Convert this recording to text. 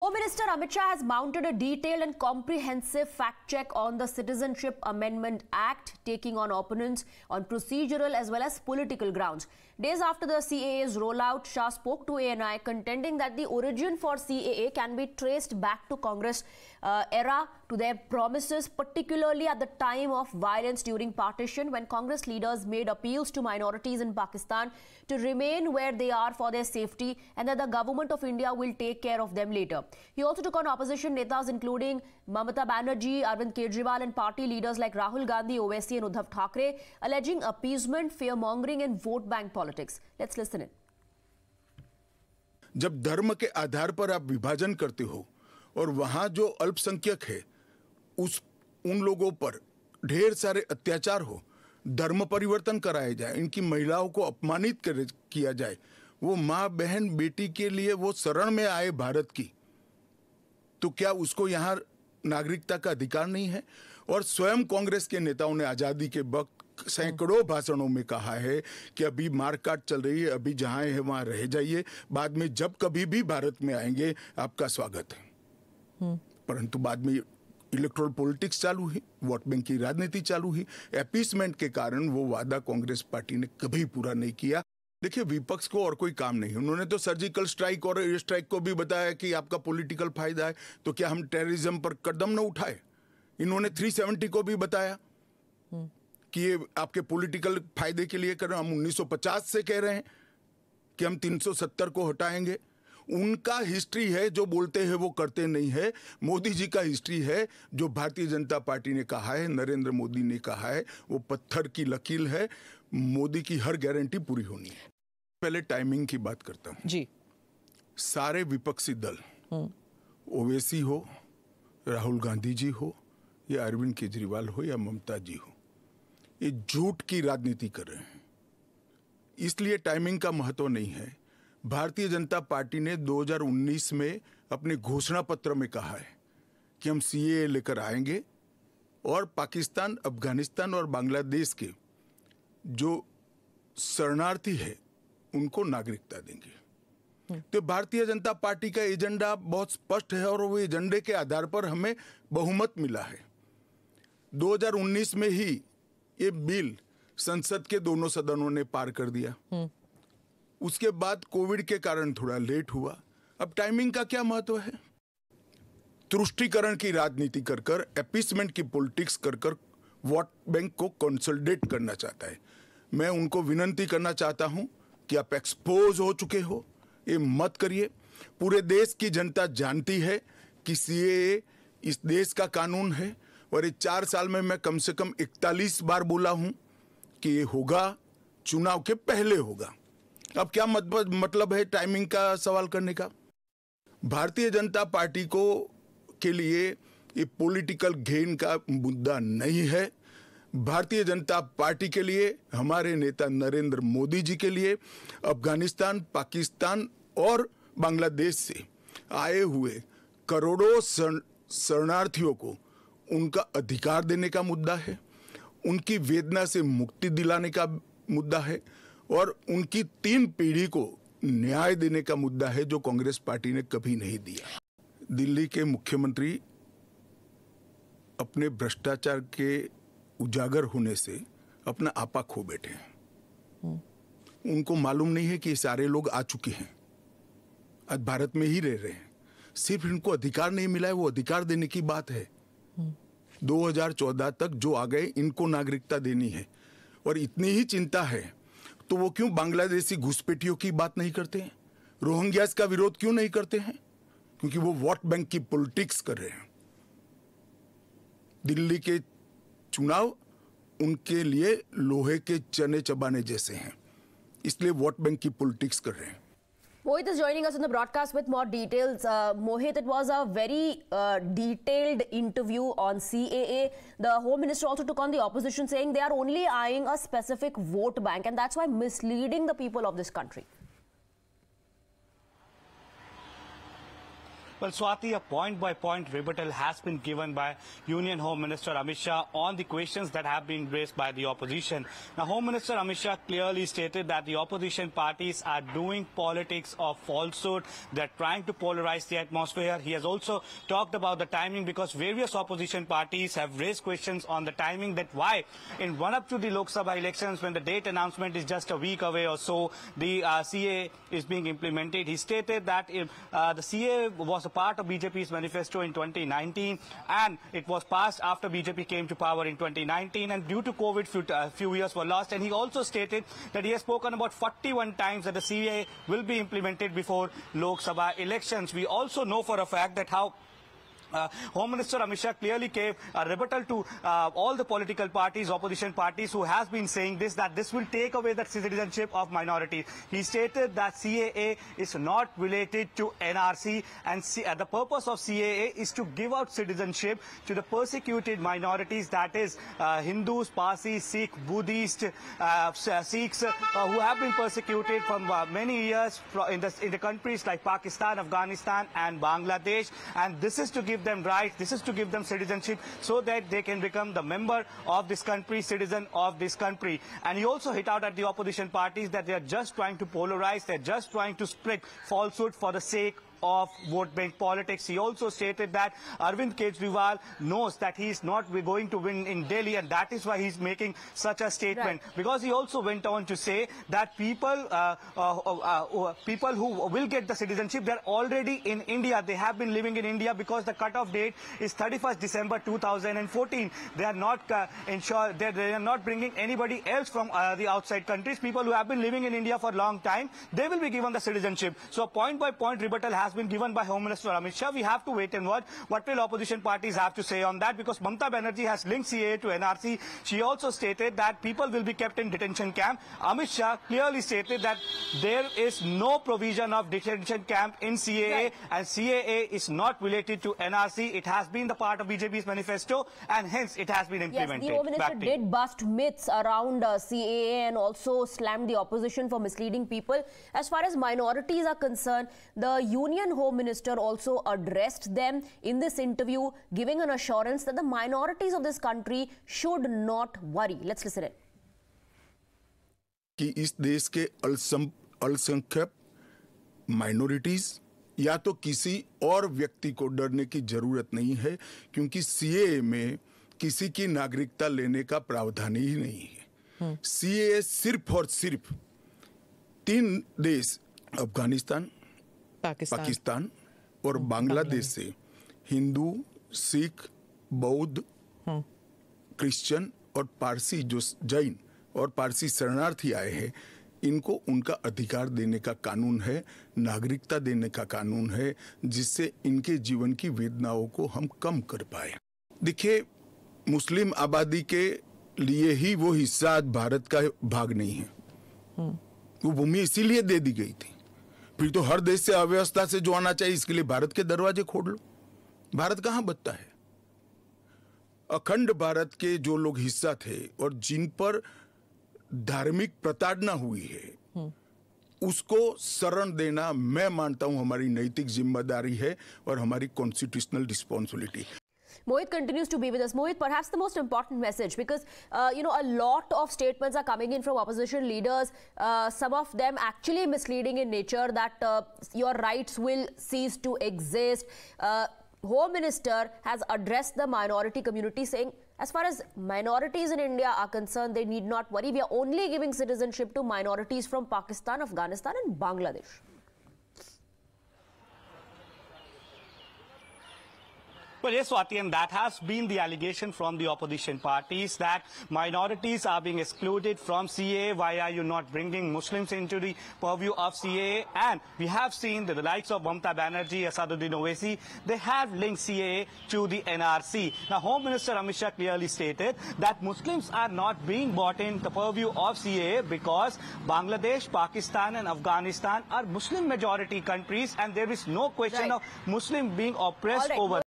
Home Minister Amit Shah has mounted a detailed and comprehensive fact check on the Citizenship Amendment Act, taking on opponents on procedural as well as political grounds. Days after the CAA's rollout, Shah spoke to ANI, contending that the origin for CAA can be traced back to Congress era, to their promises, particularly at the time of violence during partition, when Congress leaders made appeals to minorities in Pakistan to remain where they are for their safety, and that the government of India will take care of them later. He also took on opposition netas including Mamata Banerjee, Arvind Kejriwal, and party leaders like Rahul Gandhi, Owaisi and Uddhav Thackeray, alleging appeasement, fear-mongering and vote bank politics. Let's listen in. जब धर्म के आधार पर आप विभाजन करते हो और वहां जो अल्पसंख्यक है उन लोगों पर ढेर सारे अत्याचार हो, धर्म परिवर्तन कराया जाए, इनकी महिलाओं को अपमानित किया जाए, वो माँ बहन बेटी के लिए वो शरण में आए भारत की, तो क्या उसको यहाँ नागरिकता का अधिकार नहीं है? और स्वयं कांग्रेस के नेताओं ने आजादी के वक्त सैकड़ों भाषणों में कहा है कि अभी मारकाट चल रही है, अभी जहां है वहां रह जाइए, बाद में जब कभी भी भारत में आएंगे आपका स्वागत है। परंतु बाद में इलेक्टोरल पॉलिटिक्स चालू हुई, वोट बैंक की राजनीति चालू हुई, अपीसमेंट के कारण वो वादा कांग्रेस पार्टी ने कभी पूरा नहीं किया। देखिए, विपक्ष को और कोई काम नहीं, उन्होंने तो सर्जिकल स्ट्राइक और एयर स्ट्राइक को भी बताया कि आपका पॉलिटिकल फायदा है, तो क्या हम टेररिज्म पर कदम न उठाए? इन्होंने 370 को भी बताया कि ये आपके पॉलिटिकल फायदे के लिए कर रहे हैं। हम 1950 से कह रहे हैं कि हम 370 को हटाएंगे। उनका हिस्ट्री है, जो बोलते हैं वो करते नहीं है। मोदी जी का हिस्ट्री है, जो भारतीय जनता पार्टी ने कहा है, नरेंद्र मोदी ने कहा है, वो पत्थर की लकीर है। मोदी की हर गारंटी पूरी होनी है। पहले टाइमिंग की बात करता हूं जी। सारे विपक्षी दल, ओवैसी हो, राहुल गांधी जी हो, या अरविंद केजरीवाल हो, या ममता जी हो, ये झूठ की राजनीति कर रहे हैं। इसलिए टाइमिंग का महत्व नहीं है। भारतीय जनता पार्टी ने 2019 में अपने घोषणा पत्र में कहा है कि हम सीएए लेकर आएंगे और पाकिस्तान, अफगानिस्तान और बांग्लादेश के जो शरणार्थी है उनको नागरिकता देंगे। तो भारतीय जनता पार्टी का एजेंडा बहुत स्पष्ट है और वो एजेंडे के आधार पर हमें बहुमत मिला है। 2019 में ही ये बिल संसद के दोनों सदनों ने पार कर दिया। उसके बाद कोविड के कारण थोड़ा लेट हुआ। अब टाइमिंग का क्या महत्व है? तुष्टीकरण की राजनीति कर कर, अपीसमेंट की पॉलिटिक्स कर कर वोट बैंक को कंसोलिडेट करना चाहता है। मैं उनको विनती करना चाहता हूं कि आप एक्सपोज हो चुके हो, ये मत करिए। पूरे देश की जनता जानती है कि सीएए इस देश का कानून है और ये 4 साल में मैं कम से कम 41 बार बोला हूं कि ये होगा, चुनाव के पहले होगा। अब क्या मतलब है टाइमिंग का सवाल करने का? भारतीय जनता पार्टी को के लिए ये पॉलिटिकल गेन का मुद्दा नहीं है। भारतीय जनता पार्टी के लिए, हमारे नेता नरेंद्र मोदी जी के लिए अफगानिस्तान, पाकिस्तान और बांग्लादेश से आए हुए करोड़ों शरणार्थियों को उनका अधिकार देने का मुद्दा है, उनकी वेदना से मुक्ति दिलाने का मुद्दा है और उनकी 3 पीढ़ी को न्याय देने का मुद्दा है, जो कांग्रेस पार्टी ने कभी नहीं दिया। दिल्ली के मुख्यमंत्री अपने भ्रष्टाचार के उजागर होने से अपना आपा खो बैठे हैं। उनको मालूम नहीं है कि सारे लोग आ चुके हैं, आज भारत में ही रह रहे हैं। सिर्फ इनको अधिकार नहीं मिला है, वो अधिकार देने की बात है। 2014 तक जो आ गए, इनको नागरिकता देनी है। और इतनी ही चिंता है तो वो क्यों बांग्लादेशी घुसपैठियों की बात नहीं करते हैं? रोहिंग्यास का विरोध क्यों नहीं करते हैं? क्योंकि वो वोट बैंक की पॉलिटिक्स कर रहे हैं। दिल्ली के चुनाव उनके लिए लोहे के चने चबाने जैसे हैं, इसलिए वोट बैंक की पॉलिटिक्स कर रहे हैं। Mohit is joining us in the broadcast with more details. Mohit, it was a very detailed interview on CAA. The Home Minister also took on the opposition, saying they are only eyeing a specific vote bank, and that's why misleading the people of this country. Well, Swati, a point-by-point rebuttal has been given by Union Home Minister Amit Shah on the questions that have been raised by the opposition. Now, Home Minister Amit Shah clearly stated that the opposition parties are doing politics of falsehood. They're trying to polarize the atmosphere. He has also talked about the timing, because various opposition parties have raised questions on the timing, that why in run-up to the Lok Sabha elections, when the date announcement is just a week away or so, the CAA is being implemented. He stated that if, the CAA was a part of BJP's manifesto in 2019, and it was passed after BJP came to power in 2019, and due to COVID, few years were lost. And he also stated that he has spoken about 41 times that the CAA will be implemented before Lok Sabha elections. We also know for a fact that how Home Minister Amit Shah clearly gave a rebuttal to all the political parties, opposition parties, who has been saying this, that this will take away the citizenship of minorities. He stated that CAA is not related to NRC, and the purpose of CAA is to give out citizenship to the persecuted minorities, that is Hindus, Parsis, Sikh, Buddhists, Sikhs, who have been persecuted from many years in the countries like Pakistan, Afghanistan and Bangladesh. And this is to give them rights, this is to give them citizenship, so that they can become the member of this country, citizen of this country. And he also hit out at the opposition parties that they are just trying to polarize, they're just trying to spread falsehood for the sake of vote bank politics. He also stated that Arvind Kejriwal knows that he is not going to win in Delhi, and that is why he's making such a statement. Right. Because he also went on to say that people who will get the citizenship, they're already in India. They have been living in India, because the cutoff date is 31st December 2014. They are not they are not bringing anybody else from the outside countries. People who have been living in India for a long time, they will be given the citizenship. So a point-by-point rebuttal has been given by Home Minister Amit Shah. We have to wait and watch what will opposition parties have to say on that, because Mamata Banerjee has linked CAA to NRC. She also stated that people will be kept in detention camp. Amit Shah clearly stated that there is no provision of detention camp in CAA, right, and CAA is not related to NRC. It has been the part of BJP's manifesto, and hence it has been implemented. Yes, the Home Minister did bust myths around CAA and also slammed the opposition for misleading people. As far as minorities are concerned, the Union Home Minister also addressed them in this interview, giving an assurance that the minorities of this country should not worry. Let's listen in. कि इस देश के अल्पसंख्यक minorities या तो किसी और व्यक्ति को डरने की जरूरत नहीं है, क्योंकि सीएए में किसी की नागरिकता लेने का प्रावधान ही नहीं है। सीएए सिर्फ और सिर्फ 3 देश, अफगानिस्तान, पाकिस्तान और बांग्लादेश से हिंदू, सिख, बौद्ध, क्रिश्चियन और पारसी, जो जैन और पारसी शरणार्थी आए हैं, इनको उनका अधिकार देने का कानून है, नागरिकता देने का कानून है, जिससे इनके जीवन की वेदनाओं को हम कम कर पाए। देखिए, मुस्लिम आबादी के लिए ही वो हिस्सा आज भारत का भाग नहीं है। वो भूमि इसीलिए दे दी गई थी। फिर तो हर देश से अव्यवस्था से जो आना चाहिए, इसके लिए भारत के दरवाजे खोल लो। भारत कहां बचता है? अखंड भारत के जो लोग हिस्सा थे और जिन पर धार्मिक प्रताड़ना हुई है, उसको शरण देना मैं मानता हूं हमारी नैतिक जिम्मेदारी है और हमारी constitutional responsibility. Mohit continues to be with us. Mohit, perhaps the most important message, because, a lot of statements are coming in from opposition leaders, some of them actually misleading in nature, that your rights will cease to exist. Home Minister has addressed the minority community, saying, as far as minorities in India are concerned, they need not worry. We are only giving citizenship to minorities from Pakistan, Afghanistan and Bangladesh. Well, yes, Swati, and that has been the allegation from the opposition parties, that minorities are being excluded from CAA. Why are you not bringing Muslims into the purview of CAA? And we have seen that the likes of Mamata Banerjee, Asaduddin Owaisi, they have linked CAA to the NRC. Now, Home Minister Amit Shah clearly stated that Muslims are not being brought in the purview of CAA because Bangladesh, Pakistan and Afghanistan are Muslim majority countries, and there is no question of Muslim being oppressed over